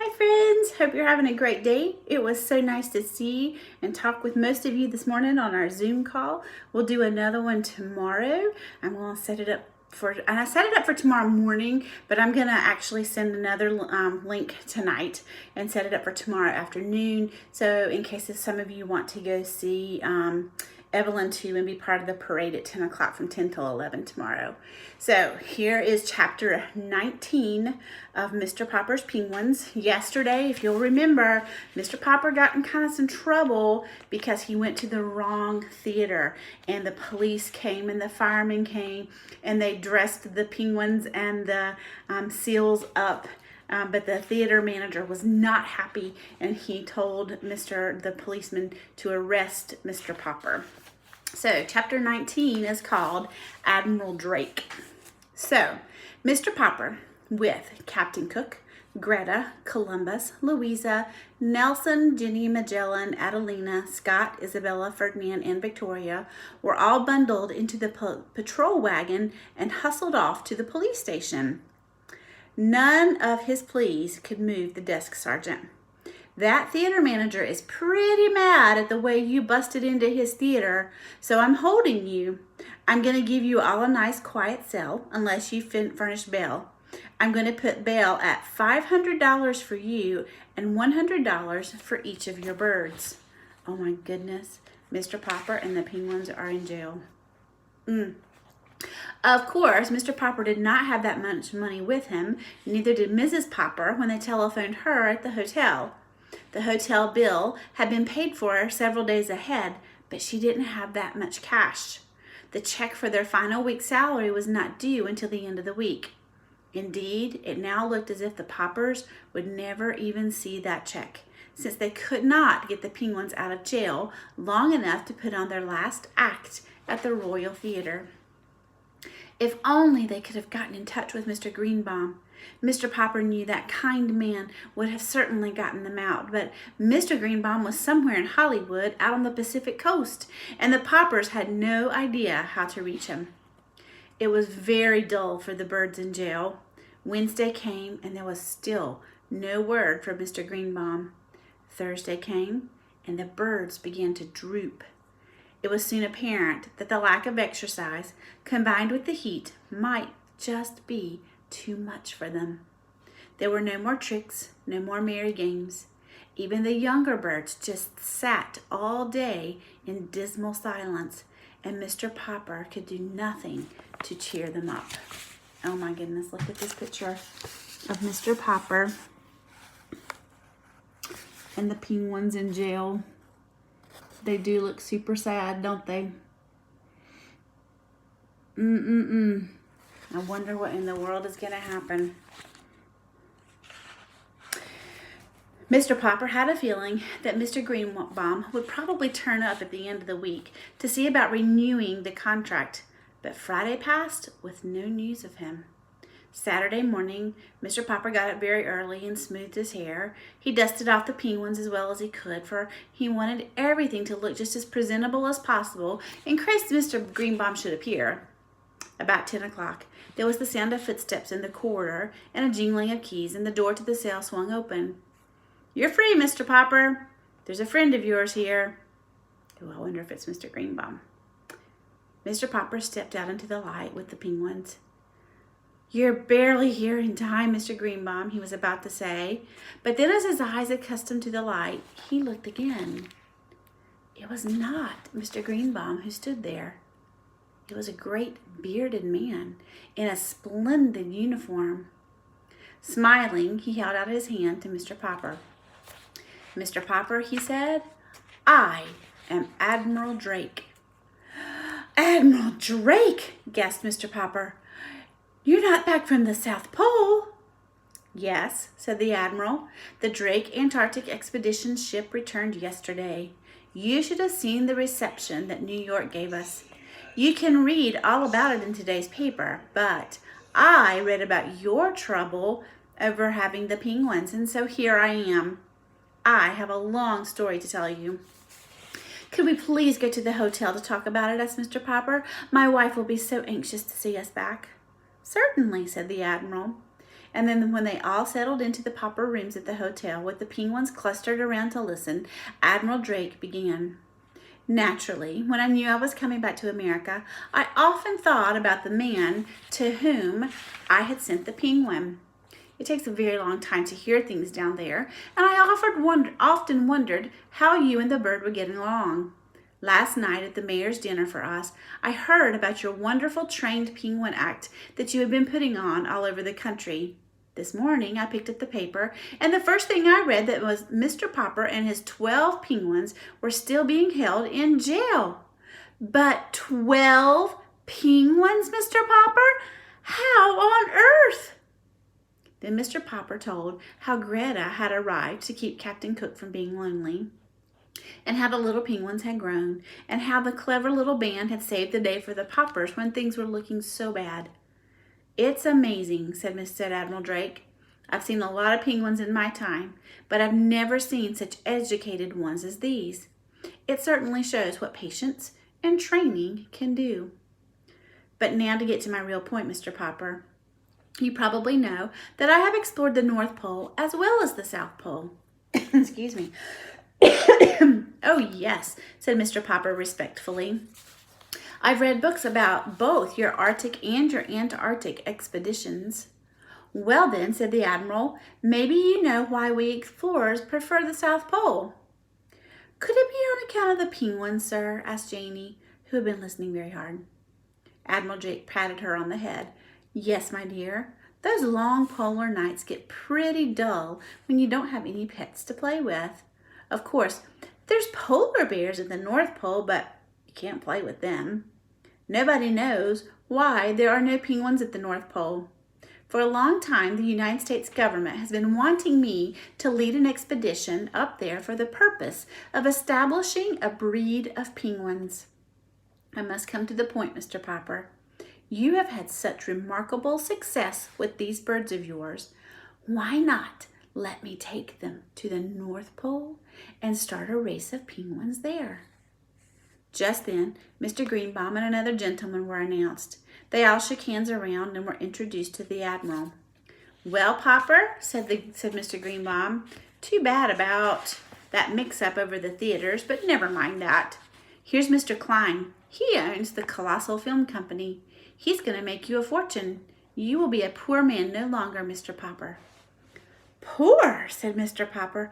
Hi friends, hope you're having a great day. It was so nice to see you and talk with most of you this morning on our Zoom call. We'll do another one tomorrow. I'm going to set it up and I set it up for tomorrow morning, but I'm going to actually send another link tonight and set it up for tomorrow afternoon. So in case if some of you want to go see Evelyn too and be part of the parade at 10 o'clock from 10 till 11 tomorrow. So here is chapter 19 of Mr. Popper's Penguins. Yesterday, if you'll remember, Mr. Popper got in kind of some trouble because he went to the wrong theater, and the police came and the firemen came and they dressed the penguins and the seals up. But the theater manager was not happy, and he told the policeman to arrest Mr. Popper. So chapter 19 is called Admiral Drake. So Mr. Popper with Captain Cook, Greta, Columbus, Louisa, Nelson, Jenny, Magellan, Adelina, Scott, Isabella, Ferdinand, and Victoria were all bundled into the patrol wagon and hustled off to the police station. None of his pleas could move the desk sergeant. That theater manager is pretty mad at the way you busted into his theater, so I'm holding you. I'm going to give you all a nice quiet cell unless you furnish bail. I'm going to put bail at $500 for you and $100 for each of your birds. Oh my goodness, Mr. Popper and the penguins are in jail. Of course, Mr. Popper did not have that much money with him, neither did Mrs. Popper when they telephoned her at the hotel. The hotel bill had been paid for several days ahead, but she didn't have that much cash. The check for their final week's salary was not due until the end of the week. Indeed, it now looked as if the Poppers would never even see that check, since they could not get the penguins out of jail long enough to put on their last act at the Royal Theater. If only they could have gotten in touch with Mr. Greenbaum. Mr. Popper knew that kind man would have certainly gotten them out, but Mr. Greenbaum was somewhere in Hollywood out on the Pacific coast, and the Poppers had no idea how to reach him. It was very dull for the birds in jail. Wednesday came, and there was still no word from Mr. Greenbaum. Thursday came, and the birds began to droop. It was soon apparent that the lack of exercise, combined with the heat, might just be too much for them. There were no more tricks, no more merry games. Even the younger birds just sat all day in dismal silence, and Mr. Popper could do nothing to cheer them up. Oh my goodness, look at this picture of Mr. Popper and the penguins in jail. They do look super sad, don't they? I wonder what in the world is going to happen. Mr. Popper had a feeling that Mr. Greenbaum would probably turn up at the end of the week to see about renewing the contract, but Friday passed with no news of him. Saturday morning, Mr. Popper got up very early and smoothed his hair. He dusted off the penguins as well as he could, for he wanted everything to look just as presentable as possible in case Mr. Greenbaum should appear. About 10 o'clock, there was the sound of footsteps in the corridor and a jingling of keys, and the door to the cell swung open. "You're free, Mr. Popper. There's a friend of yours here." Oh, I wonder if it's Mr. Greenbaum. Mr. Popper stepped out into the light with the penguins. "You're barely here in time, Mr. Greenbaum," he was about to say, but then as his eyes accustomed to the light, he looked again. It was not Mr. Greenbaum who stood there. It was a great bearded man in a splendid uniform. Smiling, he held out his hand to Mr. Popper. "Mr. Popper," he said, "I am Admiral Drake." "Admiral Drake!" gasped Mr. Popper. "You're not back from the South Pole?" "Yes," said the Admiral. "The Drake Antarctic Expedition ship returned yesterday. You should have seen the reception that New York gave us. You can read all about it in today's paper, but I read about your trouble over having the penguins, and so here I am. I have a long story to tell you." "Could we please go to the hotel to talk about it?" asked Mr. Popper. "My wife will be so anxious to see us back." "Certainly," said the Admiral. And then when they all settled into the pauper rooms at the hotel with the penguins clustered around to listen, Admiral Drake began. Naturally, when I knew I was coming back to America, I often thought about the man to whom I had sent the penguin. It takes a very long time to hear things down there, and I often wondered how you and the bird were getting along. Last night at the mayor's dinner for us, I heard about your wonderful trained penguin act that you have been putting on all over the country. This morning I picked up the paper, and the first thing I read that was Mr. Pauper and his 12 penguins were still being held in jail. But 12 penguins, Mr. Pauper? How on earth? Then Mr. Pauper told how Greta had arrived to keep Captain Cook from being lonely, and how the little penguins had grown, and how the clever little band had saved the day for the paupers when things were looking so bad. It's amazing, said Admiral Drake. I've seen a lot of penguins in my time, but I've never seen such educated ones as these. It certainly shows what patience and training can do. But now to get to my real point, Mr. Pauper. You probably know that I have explored the North Pole as well as the South Pole. Excuse me. Oh, yes, said Mr. Pauper respectfully. I've read books about both your Arctic and your Antarctic expeditions. Well then, said the Admiral, maybe you know why we explorers prefer the South Pole. Could it be on account of the penguins, sir? Asked Janie, who had been listening very hard. Admiral Drake patted her on the head. Yes, my dear, those long polar nights get pretty dull when you don't have any pets to play with. Of course, there's polar bears at the North Pole, but you can't play with them. Nobody knows why there are no penguins at the North Pole. For a long time, the United States government has been wanting me to lead an expedition up there for the purpose of establishing a breed of penguins. I must come to the point, Mr. Pauper. You have had such remarkable success with these birds of yours. Why not let me take them to the North Pole and start a race of penguins there? Just then, Mr. Greenbaum and another gentleman were announced. They all shook hands around and were introduced to the Admiral. Well, Pauper, said Mr. Greenbaum, too bad about that mix-up over the theaters, but never mind that. Here's Mr. Klein. He owns the Colossal Film Company. He's going to make you a fortune. You will be a poor man no longer, Mr. Pauper. Poor, said Mr. Pauper.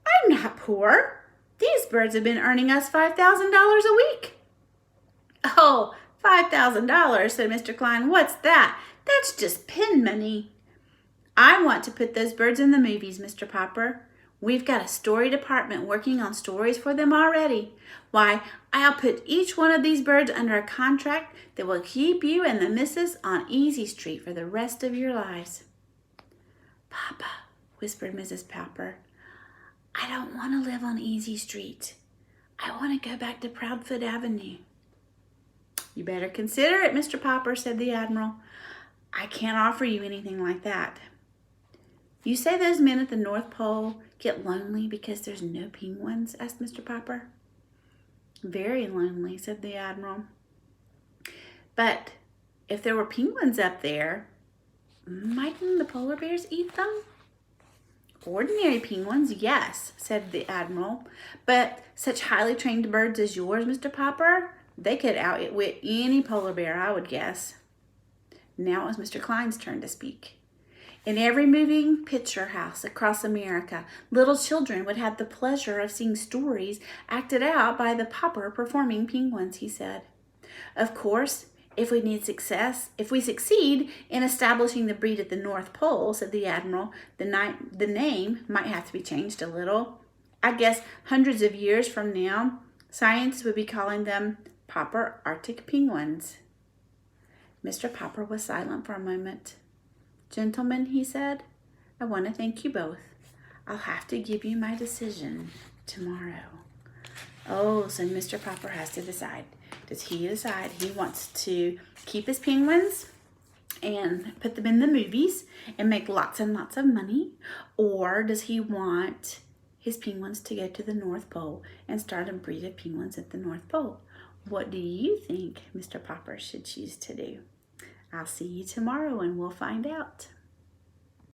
I'm not poor. These birds have been earning us $5,000 a week. Oh, $5,000, said Mr. Klein. What's that? That's just pin money. I want to put those birds in the movies, Mr. Pauper. We've got a story department working on stories for them already. Why, I'll put each one of these birds under a contract that will keep you and the missus on Easy Street for the rest of your lives. Papa, whispered Mrs. Pauper, I don't want to live on Easy Street. I want to go back to Proudfoot Avenue. You better consider it, Mr. Pauper, said the Admiral. I can't offer you anything like that. You say those men at the North Pole get lonely because there's no penguins? Asked Mr. Pauper. Very lonely, said the Admiral. But if there were penguins up there, mightn't the polar bears eat them? Ordinary penguins, yes, said the Admiral. But such highly trained birds as yours, Mr. Pauper, they could outwit any polar bear, I would guess. Now it was Mr. Klein's turn to speak. In every moving picture house across America, little children would have the pleasure of seeing stories acted out by the Pauper performing penguins, he said. Of course, if we succeed in establishing the breed at the North Pole, said the Admiral, the name might have to be changed a little. I guess hundreds of years from now, scientists would be calling them Pauper Arctic penguins. Mr. Pauper was silent for a moment. Gentlemen, he said, I want to thank you both. I'll have to give you my decision tomorrow. Oh, so Mr. Pauper has to decide. Does he decide he wants to keep his penguins and put them in the movies and make lots and lots of money? Or does he want his penguins to go to the North Pole and start a breed of penguins at the North Pole? What do you think Mr. Pauper should choose to do? I'll see you tomorrow and we'll find out.